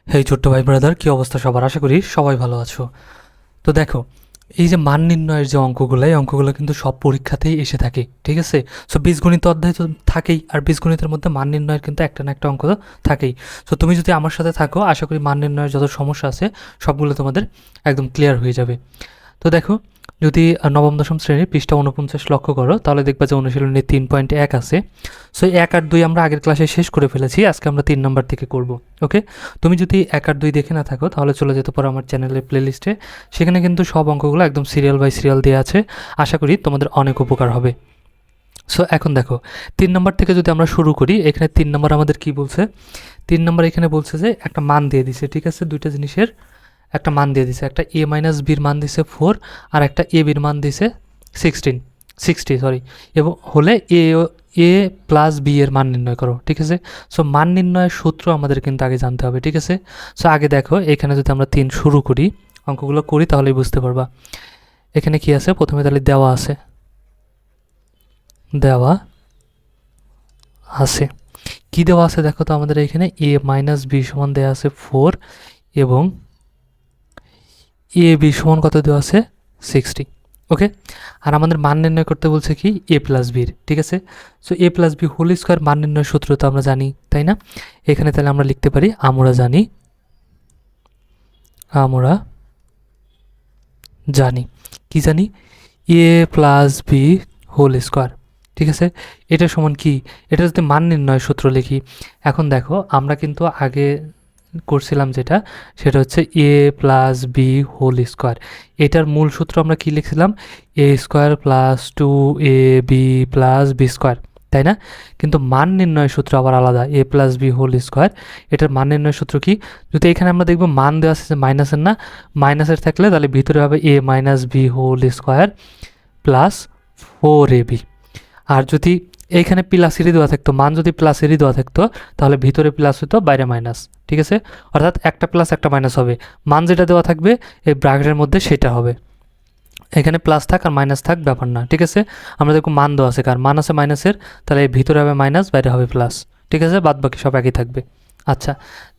হেই ছোট্ট ভাই ব্রাদার, কি অবস্থা সবার? আশা করি সবাই ভালো আছো। তো দেখো, এই যে মান নির্ণয়ের যে অঙ্কগুলো, এই অঙ্কগুলো কিন্তু সব পরীক্ষাতেই এসে থাকে, ঠিক আছে? সো বীজগণিত অধ্যায় তো থাকেই, আর বীজগণিতের মধ্যে মান নির্ণয়ের কিন্তু একটা না একটা অঙ্ক তো থাকেই। সো তুমি যদি আমার সাথে থাকো, আশা করি মান নির্ণয়ের যত সমস্যা আছে সবগুলো তোমাদের একদম ক্লিয়ার হয়ে যাবে। তো দেখো, যদি নবম দশম শ্রেণীর পৃষ্ঠা 49 লক্ষ্য করো, তাহলে দেখবা যে অনুশীলনী 3.1 আছে। সো 1 আর 2 আমরা আগের ক্লাসে শেষ করে ফেলেছি, আজকে আমরা 3 নম্বর থেকে করব। ওকে, তুমি যদি 1 আর 2 দেখে না থাকো, তাহলে চলে যেতে পারো আমার চ্যানেলের প্লেলিস্টে। সেখানে কিন্তু সব অঙ্কগুলো একদম সিরিয়াল বাই সিরিয়াল দেওয়া আছে। আশা করি তোমাদের অনেক উপকার হবে। সো এখন দেখো, 3 নম্বর থেকে যদি আমরা শুরু করি, এখানে 3 নম্বর আমাদের কি বলছে? 3 নম্বর এখানে বলছে যে একটা মান দিয়ে দিছে, ঠিক আছে? দুইটা জিনিসের একটা মান দিয়ে দিছে, একটা এ মাইনাস বির মান দিছে 4, আর একটা এ বির মান দিছে 60 সরি, এবং হলে এ প্লাস বি এর মান নির্ণয় করো, ঠিক আছে? সো মান নির্ণয়ের সূত্র আমাদের কিন্তু আগে জানতে হবে, ঠিক আছে? সো আগে দেখো, এখানে যদি আমরা 3 শুরু করি, অঙ্কগুলো করি, তাহলেই বুঝতে পারবা। এখানে কি আছে? প্রথমে তাহলে দেওয়া আছে, দেওয়া আছে কি দেওয়া আছে দেখো তো, আমাদের এখানে এ মাইনাস বি সমান দেওয়া আছে 4, এবং এ বি সমান কত দেওয়া আছে? 60। ওকে, আর আমাদের মান নির্ণয় করতে বলছে কি? এ প্লাস বির, ঠিক আছে? সো এ প্লাস বি হোল স্কোয়ার মান নির্ণয়ের সূত্র তো আমরা জানি, তাই না? এখানে তাহলে আমরা লিখতে পারি, আমরা জানি কি জানি? এ প্লাস বি হোল স্কোয়ার, ঠিক আছে? এটা সমান কি? এটা যদি মান নির্ণয়ের সূত্র লিখি, এখন দেখো, আমরা কিন্তু আগে করছিলাম যেটা, সেটা হচ্ছে এ প্লাস বি হোল স্কোয়ার। এটার মূল সূত্র আমরা কি লিখছিলাম? এ square plus 2 A B plus B square, তাই না? কিন্তু মান নির্ণয়ের সূত্র আবার আলাদা, এ প্লাস বি হোল স্কোয়ার। এটার মান নির্ণয়ের সূত্র কি? যদি এখানে আমরা দেখব মান দেওয়া আছে যে মাইনাসের, না মাইনাসের থাকলে তাহলে ভিতরে হবে A minus B whole square plus 4ab। আর যদি এইখানে প্লাসেরই দেওয়া থাকতো, মান যদি প্লাসেরই দেওয়া থাকতো, তাহলে ভিতরে প্লাস হতো, বাইরে মাইনাস, ঠিক আছে? অর্থাৎ একটা প্লাস একটা মাইনাস হবে, মান যেটা দেওয়া থাকবে এই ব্র্যাকেটের মধ্যে সেটা হবে। এখানে প্লাস থাক আর মাইনাস থাক, ব্যাপার না, ঠিক আছে? আমরা দেখো মান দেওয়া আছে কার? মান আছে মাইনাসের, তাহলে ভিতরে হবে মাইনাস, বাইরে হবে প্লাস, ঠিক আছে? বাদ বাকি সব একই থাকবে। আচ্ছা,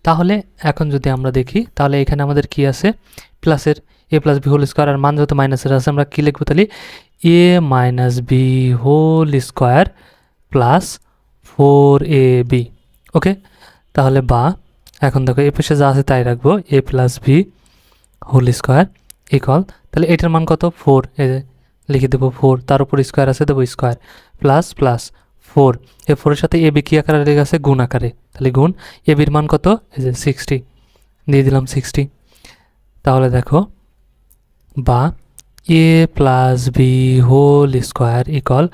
তাহলে এখন যদি আমরা দেখি, তাহলে এখানে আমাদের কি আছে? প্লাসের A plus B whole square, আর মান যেহেতু মাইনাসের আছে, আমরা কী লিখবো তাহলে? A minus B whole square plus 4ab। Okay, তাহলে বা এখন দেখো, এ পাশে যা আছে তাই রাখবো, A plus B whole square equal, তাহলে এটার মান কত? 4, এই যে লিখে দেবো 4, তার উপর স্কোয়ার আছে, দেবো স্কোয়ার, প্লাস প্লাস 4, এই 4-এর সাথে এ বি কী আকারে লেগে আছে? গুণ আকারে, তাহলে গুণ, এ বির মান কত? এই যে 60, দিয়ে দিলাম 60। তাহলে দেখো, বা A plus B whole square equal,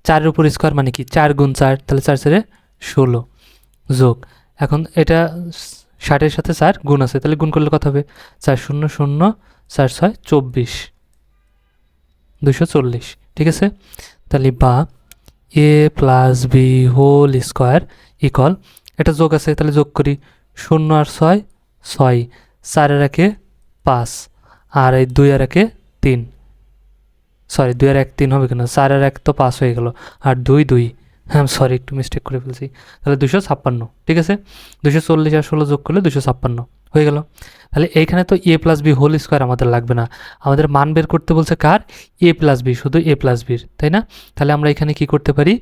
4-এর উপর স্কোয়ার মানে কি? 4 গুণ 4, তাহলে 4×4 = 16, যোগ, এখন এটা 60-এর সাথে 4 গুণ আছে, তাহলে গুণ করলে কত হবে? 4×0=0, 4×6=24, 240, ঠিক আছে? তাহলে বা A plus B whole square equal, এটা যোগ আছে, তাহলে যোগ করি, 0 আর 6 6, 4-এর একে 5, আর এই 2 আর একে 3, সরি 2 আর 1 3 হবে কেন? 4 আর 1 তো 5 হয়ে গেল, আর 2 2, হ্যাঁ সরি একটু মিস্টেক করে ফেলছি। তাহলে 256, ঠিক আছে? 240 আর 16 যোগ করলে 256 হয়ে গেল। তাহলে এইখানে তো এ প্লাস বি হোল স্কোয়ার আমাদের লাগবে না, আমাদের মান বের করতে বলছে কার? এ প্লাস বি, শুধু এ প্লাস বির, তাই না? তাহলে আমরা এখানে কি করতে পারি?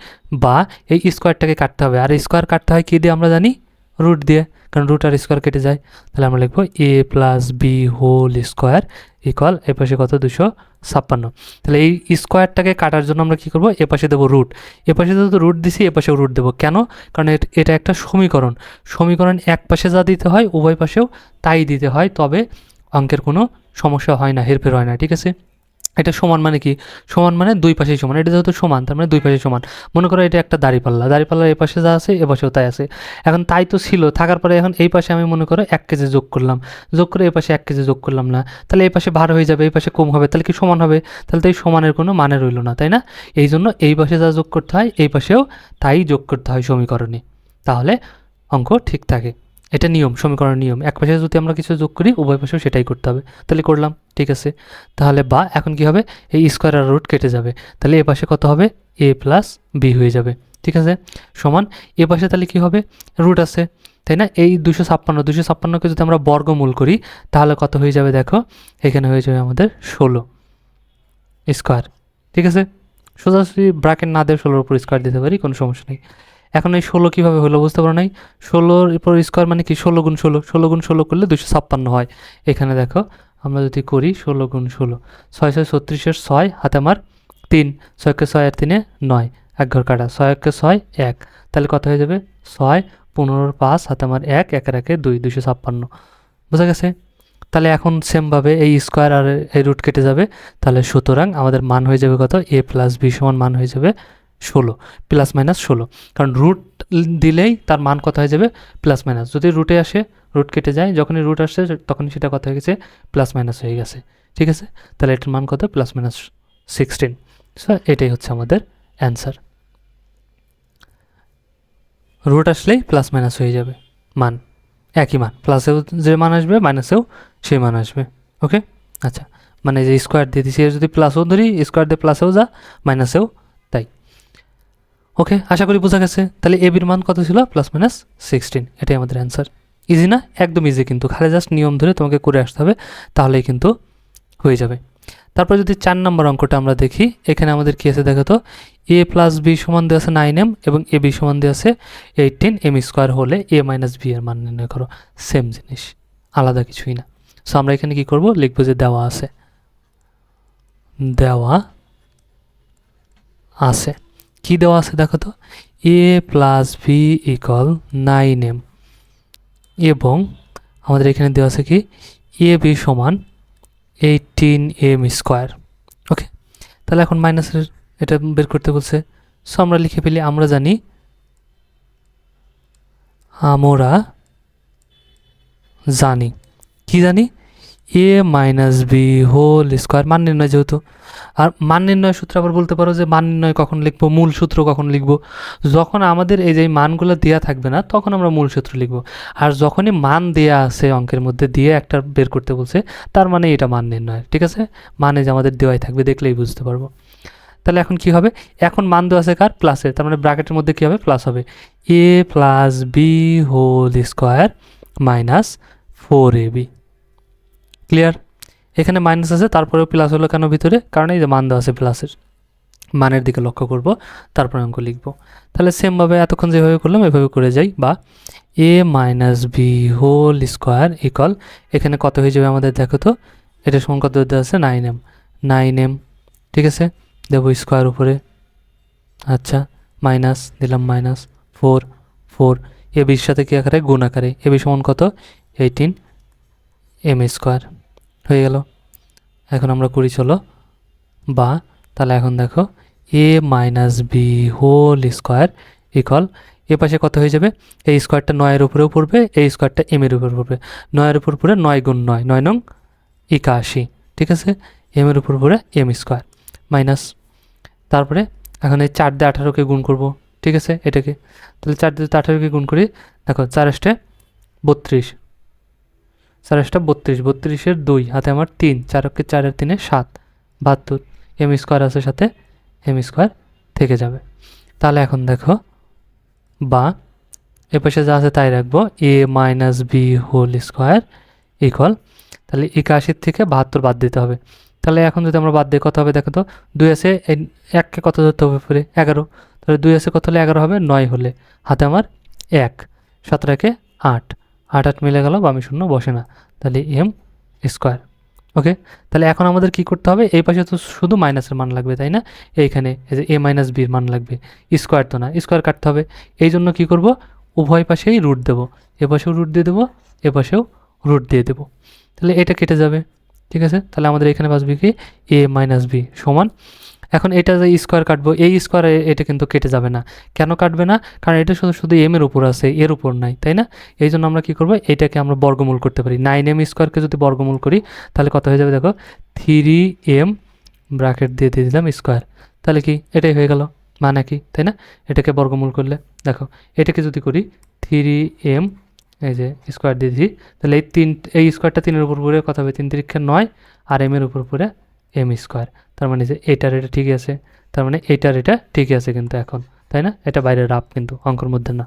বা এই স্কোয়ারটাকে কাটতে হবে, আর স্কোয়ার কাটতে হয় কী দিয়ে আমরা জানি? রুট দিয়ে, কারণ রুট আর স্কোয়ার কেটে যায়। তাহলে আমরা লিখবো A plus B whole square equal, এ পাশে কত? 256। তাহলে এই স্কোয়ারটাকে কাটার জন্য আমরা কী করবো? এ পাশে দেবো রুট, এ পাশে যেহেতু রুট দিছি, এ পাশেও রুট দেবো। কেন? কারণ এটা একটা সমীকরণ এক পাশে যা দিতে হয় উভয় পাশেও তাই দিতে হয়, তবে অঙ্কের কোনো সমস্যা হয় না, হেরফের হয় না, ঠিক আছে? এটা সমান মানে কি? সমান মানে দুই পাশেই সমান, এটা যেহেতু সমান তার মানে দুই পাশেই সমান। মনে করো এটা একটা দাঁড়িপাল্লার এ পাশে যা আছে এ পাশেও তাই আছে। এখন তাই তো ছিল, থাকার পরে এখন এই পাশে আমি মনে করো 1 কেজি যোগ করলাম, যোগ করে এই পাশে 1 কেজি যোগ করলাম না, তাহলে এই পাশে ভার হয়ে যাবে, এই পাশে কম হবে, তাহলে কি সমান হবে? তাহলে তো এই সমানের কোনো মানে রইল না, তাই না? এই জন্য এই পাশে যা যোগ করতে হয় এই পাশেও তাই যোগ করতে হয় সমীকরণে, তাহলে অঙ্ক ঠিক থাকে। এটা নিয়ম, সমীকরণের নিয়ম, এক পাশে যদি আমরা কিছু যোগ করি উভয় পাশেও সেটাই করতে হবে। তাহলে করলাম, ঠিক আছে? তাহলে বা এখন কি হবে? এই স্কোয়ার আর রুট কেটে যাবে, তাহলে এ পাশে কত হবে? এ প্লাস বি হয়ে যাবে, ঠিক আছে, সমান এ পাশে তাহলে কী হবে, রুট আছে, তাই না? এই 256কে যদি আমরা বর্গমূল করি তাহলে কত হয়ে যাবে দেখো, এখানে হয়ে যাবে আমাদের 16 স্কোয়ার। ঠিক আছে, সোজাসুজি ব্র্যাকেট না দিয়ে 16-র উপর স্কোয়ার দিতে পারি, কোনো সমস্যা নেই। এখন এই 16 কীভাবে হলো বুঝতে পারো নাই? 16-র উপর স্কোয়ার মানে কি, 16 গুণ 16, 16 গুণ 16 করলে 256 হয়। এখানে দেখো আমরা যদি করি 16 গুণ 16, 6 6 36-এর 6 হাতে আমার 3, 6-কে 6 আর 3-এ 9, এক ঘর কাটা, 6-কে 6 1, তাহলে কত হয়ে যাবে 6, 15-র 5 হাতে আমার 1, 1-এর 1-এ 2, 256। বোঝা গেছে? তাহলে এখন সেমভাবে এই স্কোয়ার আর এই রুট কেটে যাবে, তাহলে সুতরাং আমাদের মান হয়ে যাবে কত, a প্লাস বি সমান মান হয়ে যাবে 16 প্লাস মাইনাস 16, কারণ রুট দিলেই তার মান কত হয়ে যাবে প্লাস মাইনাস। যদি রুটে আসে রুট কেটে যায়, যখনই রুট আসছে তখনই সেটা কত হয়ে গেছে প্লাস মাইনাস হয়ে গেছে। ঠিক আছে, তাহলে এটার মান কত, প্লাস মাইনাস 16। সো এটাই হচ্ছে আমাদের অ্যান্সার। রুট আসলেই প্লাস মাইনাস হয়ে যাবে মান, একই মান, প্লাসেও যে মান আসবে মাইনাসেও সেই মান আসবে। ওকে, আচ্ছা, মানে যে স্কোয়ার দিয়ে দিচ্ছি যদি প্লাসও ধরি, স্কোয়ার দিয়ে প্লাসেও যা মাইনাসেও তাই। ওকে, আশা করি বোঝা গেছে। তাহলে এ বির মান কত ছিল, প্লাস মাইনাস 16, এটাই আমাদের অ্যান্সার। ইজি না? একদম ইজি, কিন্তু খালি জাস্ট নিয়ম ধরে তোমাকে করে আসতে হবে, তাহলেই কিন্তু হয়ে যাবে। তারপর যদি 4 নম্বর অঙ্কটা আমরা দেখি, এখানে আমাদের কী আছে দেখো তো, এ প্লাস বি সমান দিয়ে আছে 9m এবং এ বি সমান দিয়ে আছে 18m স্কোয়ার হলে এ মাইনাস বি এর মান নির্ণয় করো। সেম জিনিস, আলাদা কিছুই না। সো আমরা এখানে কি করব, লিখবো যে দেওয়া আছে, দেওয়া আছে, কি দেওয়া আছে দেখো তো, এ প্লাস বি ইকুয়াল 9m এবং আমাদের এখানে দেওয়া আছে কি, এ বি সমান 18m স্কোয়ার। ওকে, তাহলে এখন মাইনাসের এটা বের করতে বলছে। সো আমরা লিখে ফেলি, আমরা জানি কি জানি, এ মাইনাস বি হোল স্কোয়ার মান নির্ণয়, যেহেতু আর মান নির্ণয় সূত্র আবার বলতে পারো যে মান নির্ণয় কখন লিখবো, মূল সূত্র কখন লিখবো, যখন আমাদের এই যে মানগুলো দেওয়া থাকবে না তখন আমরা মূল সূত্র লিখবো। আর যখনই মান দেওয়া আছে অঙ্কের মধ্যে দিয়ে একটা বের করতে বলছে, তার মানে এটা মান নির্ণয়। ঠিক আছে, মানে যে আমাদের দেওয়াই থাকবে, দেখলেই বুঝতে পারবো। তাহলে এখন কি হবে, এখন মান দেওয়া আছে কার, প্লাসের, তার মানে ব্র্যাকেটের মধ্যে কী হবে, প্লাস হবে, A plus B whole square minus 4ab। Clear? এখানে মাইনাস আছে, তারপরেও প্লাস হলো কেন ভিতরে, কারণ এই যে মান দেওয়া আছে প্লাসের, মানের দিকে লক্ষ্য করব, তারপরে অঙ্ক লিখব। তাহলে সেমভাবে এতক্ষণ যেভাবে করলাম এভাবে করে যাই, বা A minus B whole square equal, এখানে কত হয়ে যাবে আমাদের দেখো তো, এটা সমান কত দেওয়া আছে 9m। ঠিক আছে, দেবো স্কোয়ার উপরে, আচ্ছা, মাইনাস দিলাম, মাইনাস 4 এ বির সাথে কী আকারে, গুণ আকারে, এ বি সমান কত 18m স্কোয়ার হয়ে গেল। এখন আমরা করি চলো, বা তাহলে এখন দেখো A minus B whole square equal, এ পাশে কত হয়ে যাবে, এই স্কোয়ারটা 9-এর উপরেও পড়বে, এই স্কোয়ারটা এর উপর পড়বে, 9-এর উপর পড়ে 9 গুণ 9, 9 নং 81। ঠিক আছে, এর উপর পড়ে এম স্কোয়ার মাইনাস, তারপরে এখন এই 4 দিয়ে 18কে গুণ করব। ঠিক আছে, এটাকে তাহলে 4 দিয়ে 18কে গুণ করি, দেখো 4 * 32, 4 * 32, 32-এর 2 হাতে আমার 3, 4-কে 4 আর 3-এ 7, 72, এম স্কোয়ার আছে সাথে এম স্কোয়ার থেকে যাবে। তাহলে এখন দেখো, বা এ পাশে যা আছে তাই রাখবো, A minus B whole square equal, তাহলে 81 থেকে 72 বাদ দিতে হবে। তাহলে এখন যদি আমরা বাদ দিই কত হবে দেখো তো, 2 আছে, 1কে কত ধরতে হবে পরে 11, তাহলে 2 আছে কত হলে 11 হবে, 9 হলে, হাতে আমার 1, 17-কে 8, 8 8 মিলে গেল, বামি শূন্য বসে না, তাহলে এম স্কোয়ার। ওকে, তাহলে এখন আমাদের কি করতে হবে, এই পাশে তো শুধু মাইনাসের মান লাগবে তাই না, এইখানে এই যে এ মাইনাস বির মান লাগবে, স্কোয়ার তো না, স্কোয়ার কাটতে হবে, এই জন্য কী করব, উভয় পাশেই রুট দেবো, এ পাশেও রুট দিয়ে দেবো, এ পাশেও রুট দিয়ে দেবো, তাহলে এটা কেটে যাবে। ঠিক আছে, তাহলে আমাদের এখানে বাঁচবে কি, এ মাইনাস বি সমান, এখন এটা যে স্কোয়ার কাটবো, এই স্কোয়ার এটা কিন্তু কেটে যাবে না, কেন কাটবে না, কারণ এটা শুধু শুধু এর উপর আছে, এর উপর নাই, তাই না, এই জন্য আমরা কী করবো, এটাকে আমরা বর্গমূল করতে পারি, 9m স্কোয়ারকে যদি বর্গমূল করি তাহলে কত হয়ে যাবে দেখো, 3m ব্র্যাকেট দিয়ে দিলাম স্কোয়ার, তাহলে কি এটাই হয়ে গেল, মানে কি, তাই না, এটাকে বর্গমূল করলে দেখো, এটাকে যদি করি 3m, এই যে স্কোয়ার দিয়ে দিই, তাহলে এই স্কোয়ারটা 3-এর উপর পড়ে কত হবে, 3 × 3 = 9, আর এর উপর পড়ে এম স্কোয়ার, তার মানে যে এটার এটা ঠিকই আছে, তার মানে এইটার এটা ঠিকই আছে কিন্তু এখন, তাই না? এটা বাইরের রাফ কিন্তু অঙ্কের মধ্যে না।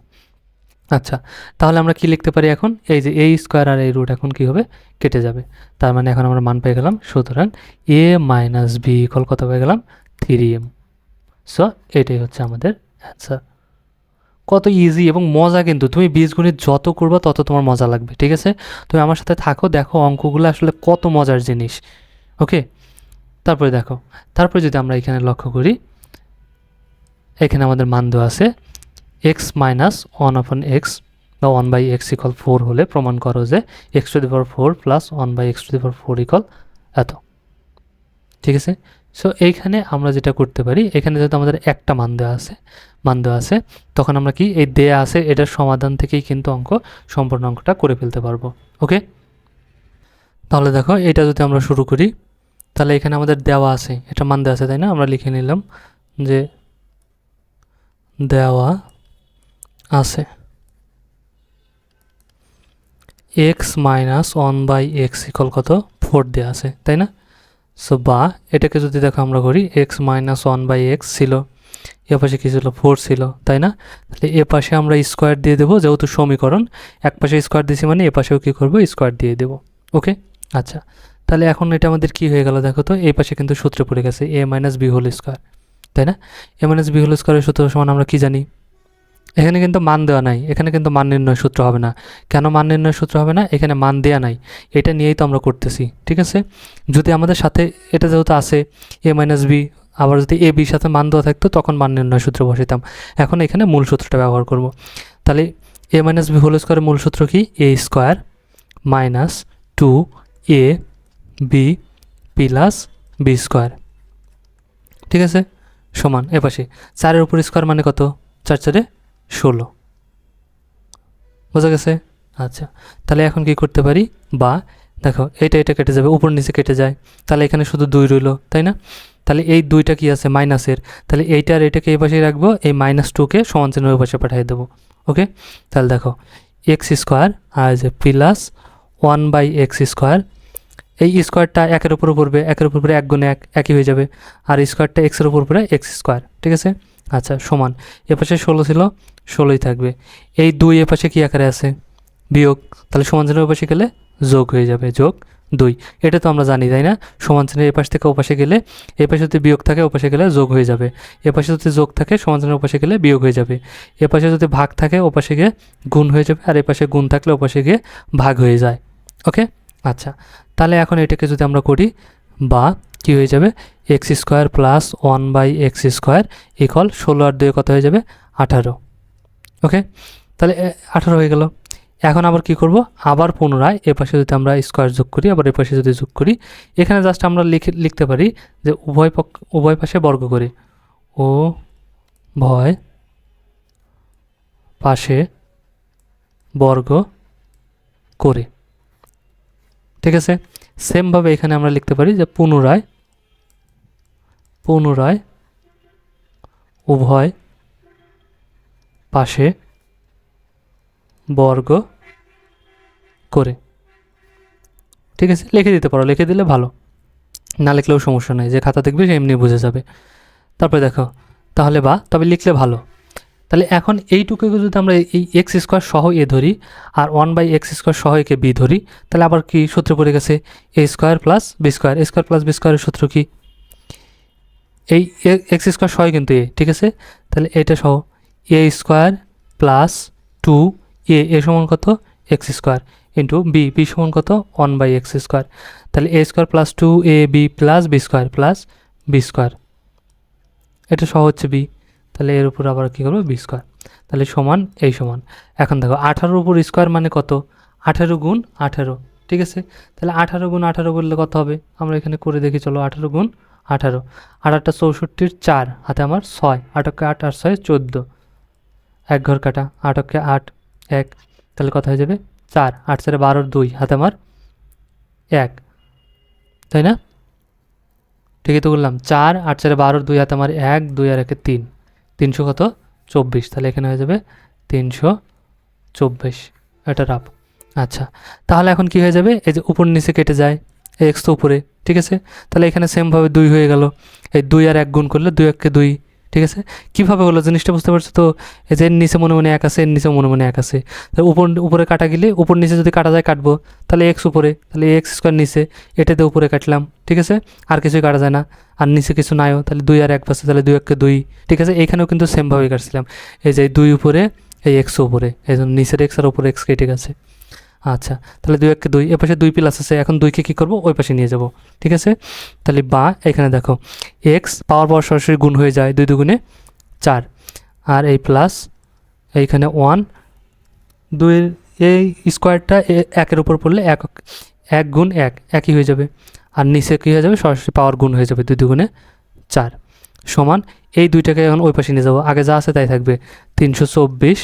আচ্ছা, তাহলে আমরা কি লিখতে পারি এখন? এই যে a স্কোয়ার আর এই রুট এখন কি হবে? কেটে যাবে। তার মানে এখন আমরা মান পেয়ে গেলাম, সুতরাং a মাইনাস বি ইকুয়াল কত পেয়ে গেলাম? 3m। সো এটাই হচ্ছে আমাদের অ্যান্সার। কত ইজি এবং মজা, কিন্তু তুমি বীজগণিত যত করবা তত তোমার মজা লাগবে, ঠিক আছে? তুমি আমার সাথে থাকো, দেখো অঙ্কগুলো আসলে কত মজার জিনিস। ওকে, তারপরে দেখো, তারপরে যদি আমরা এখানে লক্ষ্য করি, এখানে আমাদের মান দেওয়া আছে এক্স মাইনাস 1/x বা 1/x ইকুয়াল 4 হলে প্রমাণ করো যে x⁴ প্লাস 1/x⁴ ইকুয়াল এত, ঠিক আছে? সো এইখানে আমরা যেটা করতে পারি, এখানে যেহেতু আমাদের একটা মান দেওয়া আছে, তখন আমরা কি এই দেয়া আছে এটার সমাধান থেকেই কিন্তু সম্পূর্ণ অঙ্কটা করে ফেলতে পারবো। ওকে, তাহলে দেখো এটা যদি আমরা শুরু করি, তাহলে এখানে আমাদের দেওয়া আছে, এটা মান দেওয়া আছে, তাই না? আমরা লিখে নিলাম যে দেওয়া আছে এক্স মাইনাস 1/x ইকুয়াল কত? 4 দেওয়া আছে, তাই না? সো বা এটাকে যদি দেখো আমরা করি, এক্স মাইনাস 1/x ছিল, এ পাশে কী ছিল? 4 ছিল, তাই না? তাহলে এ পাশে আমরা স্কোয়ার দিয়ে দেবো, যেহেতু সমীকরণ এক পাশে স্কোয়ার দিয়েছি মানে এ পাশেও কী করবো? স্কোয়ার দিয়ে দেবো। ওকে, আচ্ছা, তাহলে এখন এটা আমাদের কি হয়ে গেল দেখো তো, এই পাশে কিন্তু সূত্রে পড়ে গেছে a minus B whole square, তাই না? a মাইনাস বি হোল স্কোয়ারের সূত্র সমান আমরা কি জানি? এখানে কিন্তু মান দেওয়া নাই, এখানে কিন্তু মান নির্ণয় সূত্র হবে না। কেন মান নির্ণয় সূত্র হবে না? এখানে মান দেওয়া নাই, এটা নিয়েই তো আমরা করতেছি, ঠিক আছে? যদি আমাদের সাথে এটা যেহেতু আছে এ মাইনাস বি, আবার যদি এ বির সাথে মান দেওয়া থাকতো তখন মান নির্ণয় সূত্র বসাইতাম। এখন এখানে মূল সূত্রটা ব্যবহার করব। তাহলে এ মাইনাস বি হোল স্কোয়ারের মূল সূত্র কি? A square minus 2a B plus B square, ঠিক আছে? সমান এপাশে 4-এর উপর স্কোয়ার মানে কত? 4×4 = 16, বোঝা গেছে? আচ্ছা, তাহলে এখন কি করতে পারি? বা দেখো এটা কেটে যাবে, উপর নিচে কেটে যায়, তাহলে এখানে শুধু 2 রইল, তাই না? তাহলে এই 2টা কি আছে? মাইনাসের, তাহলে এইটা আর এটাকে এই পাশেই রাখবো, এই -2কে সমান চিহ্নের ওই পাশে পাঠিয়ে দেবো। ওকে, তাহলে দেখো এক্স স্কোয়ার আর যে প্লাস 1/x², এই স্কোয়ারটা একের উপর পড়বে, একের উপর পড়ে 1 গুণে 1 একই হয়ে যাবে, আর স্কোয়ারটা এক্সের উপর পড়ে x², ঠিক আছে? আচ্ছা, সমান এপাশে 16 ছিল, 16ই থাকবে। এই 2 এপাশে কি আকারে আছে? বিয়োগ, তাহলে সমান চিহ্নের ওপাশে গেলে যোগ হয়ে যাবে, যোগ 2। এটা তো আমরা জানি, তাই না? সমান চিহ্নের এপাশ থেকে ওপাশে গেলে, এপাশে যদি বিয়োগ থাকে ওপাশে গেলে যোগ হয়ে যাবে, এপাশে যদি যোগ থাকে সমান চিহ্নের ওপাশে গেলে বিয়োগ হয়ে যাবে, এপাশে যদি ভাগ থাকে ওপাশে গিয়ে গুণ হয়ে যাবে, আর এপাশে গুণ থাকলে ওপাশে গিয়ে ভাগ হয়ে যায়। ওকে, আচ্ছা, তাহলে এখন এটাকে যদি আমরা করি, বা কি হয়ে যাবে? x² প্লাস 1/x² ইকুয়াল 16 আর 2 কত হয়ে যাবে? 18। ওকে, তাহলে 18 হয়ে গেল। এখন আবার কি করব? আবার পুনরায় এ পাশে যদি আমরা স্কোয়ার যোগ করি, আবার এ পাশে যদি যোগ করি, এখানে জাস্ট আমরা লিখতে পারি যে উভয় পাশে বর্গ করে, উভয় পাশে বর্গ করে, ঠিক আছে? সেমভাবে এখানে আমরা লিখতে পারি যে পুনরায় উভয় পাশে বর্গ করে, ঠিক আছে? লিখে দিতে পারো, লিখে দিলে ভালো, না লিখলেও সমস্যা নেই, যে খাতা দেখবে সে এমনি বুঝে যাবে। তারপরে দেখো, তাহলে বা তবে লিখলে ভালো। তাহলে এখন এইটুকুকে যদি আমরা এই x² সহ এ ধরি, আর 1/x² সহ একে বি ধরি, তাহলে আবার কি সূত্র পড়ে গেছে? a² plus b², a² plus b² এর সূত্র কি? এই x² সহ কিন্তু এ, ঠিক আছে? তাহলে এটা সহ a² প্লাস 2a সমান কত? x² ইন্টু বি সমান কত? 1/x²। তাহলে a² plus 2ab plus b², এটা সহ হচ্ছে b, তাহলে এর উপর আবার কী করবো? b², তাহলে সমান এই সমান। এখন দেখো 18-র উপর স্কোয়ার মানে কত? 18 গুণ 18, ঠিক আছে? তাহলে 18 গুণ 18 করলে কত হবে? আমরা এখানে করে দেখি, চলো। 18 গুণ 18, 8 × 64, 4 হাতে আমার 6, 8 × 8 আর 6 14, 1 ঘর কাটা, 8 × 8 1, তাহলে কত হয়ে যাবে? 4, 8 × 12, 2 হাতে আমার 1, তাই না? ঠিকই তো বললাম, 4, 8 × 12, 2 হাতে আমার 1, 2 আর 1 3, 300 কত? 24, তাহলে এখানে হয়ে যাবে 324, এটা রাফ। আচ্ছা, তাহলে এখন কি হয়ে যাবে? এই যে উপর নিচে কেটে যায়, এই এক্স তো উপরে, ঠিক আছে? তাহলে এখানে সেমভাবে 2 হয়ে গেল, এই 2 আর 1 গুণ করলে 2 1 × 2 ঠিক আছে, কীভাবে হলো জিনিসটা বুঝতে পারছো তো? এই যে এর নিচে মনে মনে এক আছে, এর নিচে মনে মনে এক আছে, তাহলে উপরে কাটা গেলে উপর নিচে যদি কাটা যায় কাটবো, তাহলে এক্স উপরে, তাহলে এক্স স্কোয়ার নিচে, এটাতে উপরে কাটলাম, ঠিক আছে, আর কিছুই কাটা যায় না, আর নিচে কিছু নাইও, তাহলে 2 আর 1 পাচ্ছে, তাহলে 2 1 2, ঠিক আছে। এইখানেও কিন্তু সেমভাবেই কাটছিলাম, এই যে 2 উপরে, এই এক্স উপরে, এই জন্য নিচের এক্স আর উপরে এক্স কেটে গেছে। আচ্ছা, তাহলে 2 1 2, এ পাশে 2 প্লাস আছে, এখন 2কে কী করবো, ওই পাশে নিয়ে যাব, ঠিক আছে। তাহলে বা এখানে দেখো এক্স পাওয়ার পর সরাসরি গুণ হয়ে যায়, 2 2 4, আর এই প্লাস এইখানে 1, 2-এর এই স্কোয়ারটা 1-এর উপর পড়লে 1 গুণ 1 একই হয়ে যাবে, আর নিচে কী হয়ে যাবে, সরাসরি পাওয়ার গুণ হয়ে যাবে, 2 2 4 সমান, এই দুইটাকে এখন ওই পাশে নিয়ে যাবো, আগে যা আছে তাই থাকবে, 324,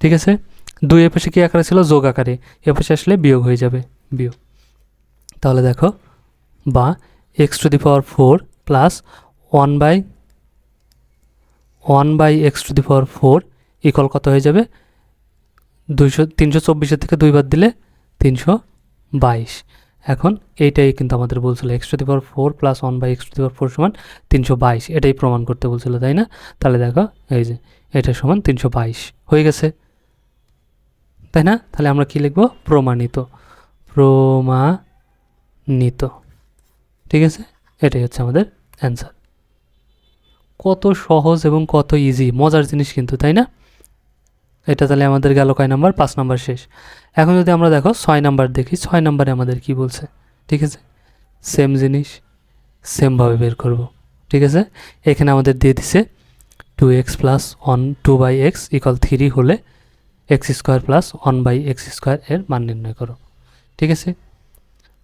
ঠিক আছে। 2 এর পাশে কী আকারে ছিল, যোগ আকারে, এ পাশে আসলে বিয়োগ হয়ে যাবে, বিয়োগ। তাহলে দেখো বা x⁴ প্লাস 1/x⁴ ইকুয়াল কত হয়ে যাবে, 324 থেকে 2 বাদ দিলে 322। এখন এইটাই কিন্তু আমাদের বলছিল x⁴ প্লাস 1/x⁴ সমান 322, এটাই প্রমাণ করতে বলছিল, তাই না? তাহলে দেখো এই যে এটা সমান 322 হয়ে গেছে, তাই না? তাহলে আমরা কি লিখব, প্রমাণিত, প্রমাণিত, ঠিক আছে। এটাই হচ্ছে আমাদের অ্যান্সার। কত সহজ এবং কত ইজি, মজার জিনিস কিন্তু, তাই না? এটা তাহলে আমাদের গেল কয় নাম্বার, 5 নাম্বার শেষ। এখন যদি আমরা দেখো 6 নাম্বার দেখি, 6 নাম্বারে আমাদের কি বলছে, ঠিক আছে, সেম জিনিস সেমভাবে বের করব, ঠিক আছে। এখানে আমাদের দিয়ে দিছে 2x প্লাস 2/x ইকুয়াল 3 হলে x² প্লাস 1/x² এর মান নির্ণয় করো, ঠিক আছে।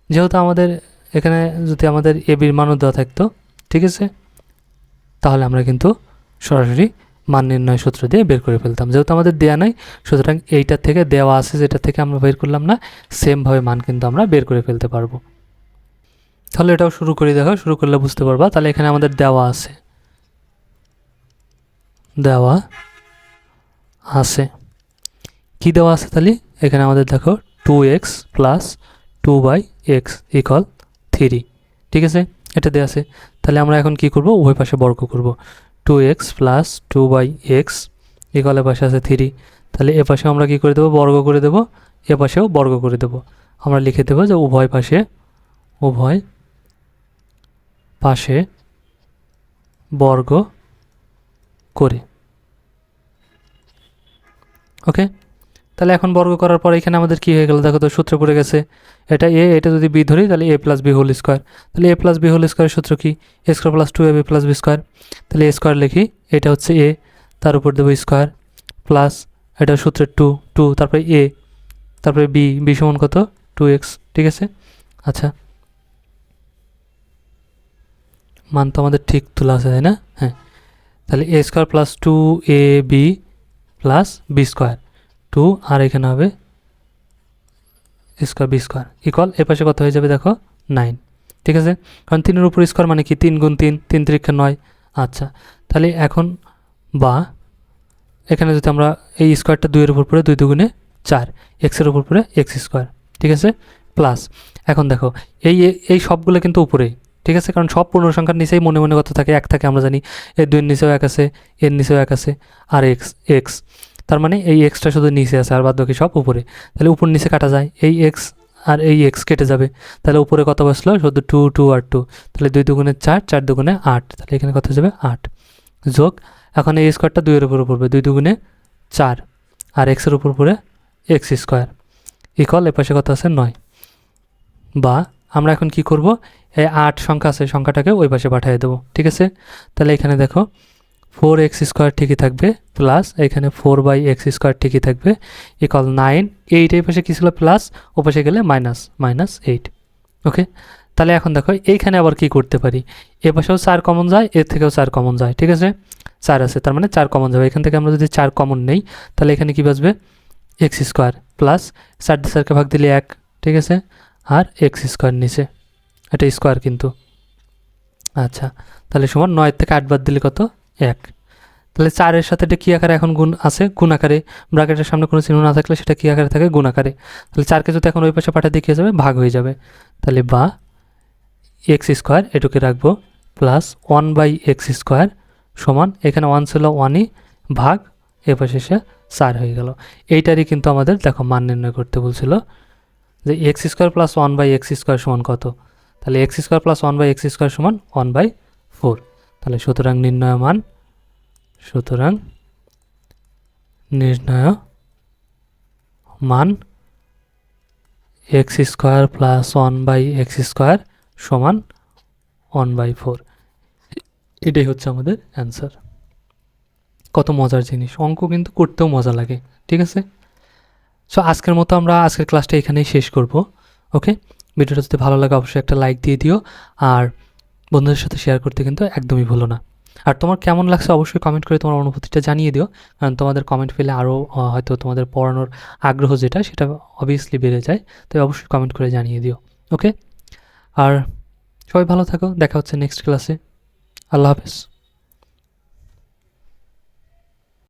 যেহেতু আমাদের এখানে যদি আমাদের এবির মানও দেওয়া থাকতো, ঠিক আছে, তাহলে আমরা কিন্তু সরাসরি মান নির্ণয় সূত্র দিয়ে বের করে ফেলতাম, যেহেতু আমাদের দেওয়া নাই, সুতরাং এইটার থেকে দেওয়া আছে যেটা থেকে আমরা বের করলাম না, সেমভাবে মান কিন্তু আমরা বের করে ফেলতে পারবো। তাহলে এটাও শুরু করে দেখো, শুরু করলে বুঝতে পারবা। তাহলে এখানে আমাদের দেওয়া আছে, দেওয়া আছে, কি দেওয়া আছে, তাহলে এখানে আমাদের দেখো 2x প্লাস 2/x ইকুয়াল 3, ঠিক আছে, এটা দেওয়া আছে। তাহলে আমরা এখন কি করব, উভয় পাশে বর্গ করব, 2x প্লাস 2/x ইকুয়াল পাশে আছে 3, তাহলে এ পাশে আমরা কি করে দেবো, বর্গ করে দেবো, এ পাশেও বর্গ করে দেবো। আমরা লিখে দেবো যে উভয় পাশে বর্গ করে, ওকে। তাহলে এখন বর্গ করার পর এখানে আমাদের কি হয়ে গেল, দেখো তো সূত্র পড়ে গেছে, এটা এ, এটা যদি বি ধরি তাহলে a plus B whole square, তাহলে a প্লাস বি হোল স্কোয়ারের সূত্র কি, a square plus 2ab plus B square, তাহলে a স্কোয়ার লিখি, এটা হচ্ছে a, তার উপর দেবো স্কোয়ার প্লাস এটা সূত্রের 2 তারপরে a, তারপরে বি সমান কত, 2x, ঠিক আছে। আচ্ছা, মান তো আমাদের ঠিক তোলা আছে, তাই না? হ্যাঁ, তাহলে a square plus 2ab plus B square 2, আর এখানে হবে স্কোয়ার বি স্কোয়ার ইকুয়াল, এ পাশে কত হয়ে যাবে দেখো 9, ঠিক আছে, কারণ 3-এর উপর স্কোয়ার মানে কি 3 গুণ 3, 3 3 9। আচ্ছা, তাহলে এখন বা এখানে যদি আমরা এই স্কোয়ারটা 2-এর উপর পড়ে 2 2 4, এক্সের উপর পড়ে এক্স স্কোয়ার, ঠিক আছে, প্লাস এখন দেখো এই সবগুলো কিন্তু উপরে, ঠিক আছে, কারণ সব পূর্ণ সংখ্যার নিচেই মনে মনে কত থাকে, 1 থাকে, আমরা জানি এর 2-এর নিচেও 1 আছে, এর নিচেও 1 আছে, আর এক্স, তার মানে এই এক্সটা শুধু নিচে আছে, আর বাদ বাকি সব উপরে, তাহলে উপর নিচে কাটা যায়, এই এক্স আর এই এক্স কেটে যাবে, তাহলে উপরে কত বসলো, শুধু 2 2 আর 2, তাহলে 2 2 4, 4 2 8, তাহলে এখানে কত হয়ে যাবে 8, যোগ এখন এই স্কোয়ারটা 2-এর উপর পড়বে, 2 2 4, আর এক্সের উপর পড়ে এক্স স্কোয়ার ইকুয়াল, এ পাশে কত আছে 9। বা আমরা এখন কি করব, এই 8 সংখ্যা আছে, সংখ্যাটাকে ওই পাশে পাঠিয়ে দেবো, ঠিক আছে। তাহলে এখানে দেখো 4x² ঠিকই থাকবে, প্লাস এখানে 4/x² ঠিকই থাকবে ইকুয়াল 9, 8 এই পাশে কী ছিল প্লাস, ও পাশে গেলে -8, ওকে। তাহলে এখন দেখো এইখানে আবার কি করতে পারি, এ পাশেও 4 কমন যায়, এর থেকেও 4 কমন যায়, ঠিক আছে, 4 আছে, তার মানে 4 কমন যাবে, এখান থেকে আমরা যদি 4 কমন নেই তাহলে এখানে কি বাঁচবে, x² প্লাস 4 দিয়ে 4কে ভাগ দিলে 1, ঠিক আছে, আর x² নিচে, এটা স্কোয়ার কিন্তু। আচ্ছা, তাহলে সমান 9 থেকে 8 বাদ দিলে কত, 1, তাহলে 4-এর সাথে এটা কী আকারে এখন গুণ আছে, গুণ আকারে, ব্র্যাকেটের সামনে কোনো চিহ্ন না থাকলে সেটা কী আকারে থাকে, গুণ আকারে, তাহলে 4কে যদি এখন ওই পাশে পাঠিয়ে দিয়ে কী হয়ে যাবে, ভাগ হয়ে যাবে, তাহলে বা x² এটুকে রাখবো প্লাস 1/x² সমান এখানে 1 ছিল 1ই ভাগ এবার শেষে 4 হয়ে গেল। এইটারই কিন্তু আমাদের দেখো মান নির্ণয় করতে বলছিল যে এক্স স্কোয়ার প্লাস 1/x² সমান কত, তাহলে এক্স স্কোয়ার প্লাস 1/x² সমান 1/4। তাহলে সুতরাং নির্ণয় মান x² প্লাস 1/x² সমান 1/4। এটাই হচ্ছে আমাদের অ্যান্সার। কত মজার জিনিস, অঙ্ক কিন্তু করতেও মজা লাগে। ঠিক আছে, সো আজকের মতো আমরা আজকের ক্লাসটা এখানেই শেষ করব। ওকে, ভিডিওটা যদি ভালো লাগে অবশ্যই একটা লাইক দিয়ে দিও, আর বন্ধুদের সাথে শেয়ার করতে কিন্তু একদমই ভুলো না। আর তোমার কেমন লাগছে অবশ্যই কমেন্ট করে তোমার অনুভূতিটা জানিয়ে দিও, কারণ তোমাদের কমেন্ট পেলে আরও হয়তো তোমাদের পড়ানোর আগ্রহ যেটা সেটা অবভিয়াসলি বেড়ে যায়। তাই অবশ্যই কমেন্ট করে জানিয়ে দিও। ওকে, আর সবাই ভালো থাকো, দেখা হচ্ছে নেক্সট ক্লাসে। আল্লাহ হাফেজ।